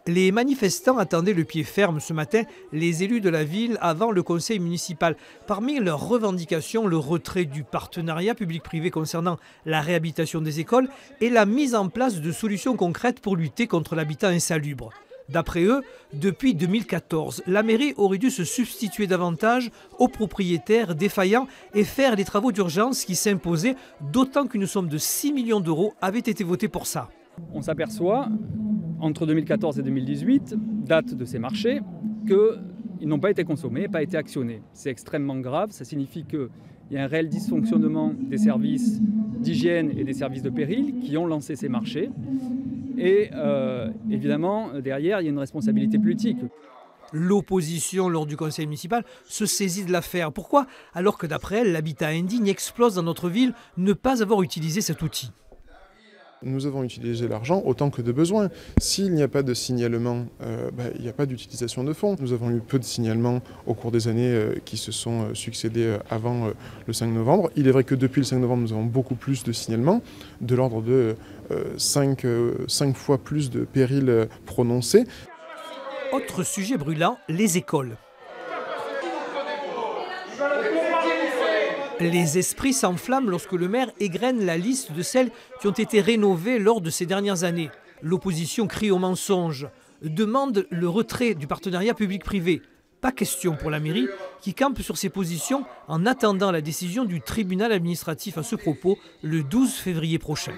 Les manifestants attendaient le pied ferme ce matin les élus de la ville avant le conseil municipal. Parmi leurs revendications, le retrait du partenariat public-privé concernant la réhabilitation des écoles et la mise en place de solutions concrètes pour lutter contre l'habitat insalubre. D'après eux, depuis 2014, la mairie aurait dû se substituer davantage aux propriétaires défaillants et faire les travaux d'urgence qui s'imposaient, d'autant qu'une somme de 6 millions d'euros avait été votée pour ça. On s'aperçoit, entre 2014 et 2018, date de ces marchés, qu'ils n'ont pas été consommés, pas été actionnés. C'est extrêmement grave, ça signifie qu'il y a un réel dysfonctionnement des services d'hygiène et des services de péril qui ont lancé ces marchés. Et évidemment, derrière, il y a une responsabilité politique. L'opposition, lors du conseil municipal, se saisit de l'affaire. Pourquoi? Alors que d'après elle, l'habitat indigne explose dans notre ville, ne pas avoir utilisé cet outil. Nous avons utilisé l'argent autant que de besoin. S'il n'y a pas de signalement, il n'y a pas d'utilisation de fonds. Nous avons eu peu de signalements au cours des années qui se sont succédés avant le 5 novembre. Il est vrai que depuis le 5 novembre, nous avons beaucoup plus de signalements, de l'ordre de 5 fois plus de périls prononcés. Autre sujet brûlant, les écoles. Les esprits s'enflamment lorsque le maire égrène la liste de celles qui ont été rénovées lors de ces dernières années. L'opposition crie au mensonge, demande le retrait du partenariat public-privé. Pas question pour la mairie qui campe sur ses positions en attendant la décision du tribunal administratif à ce propos le 12 février prochain.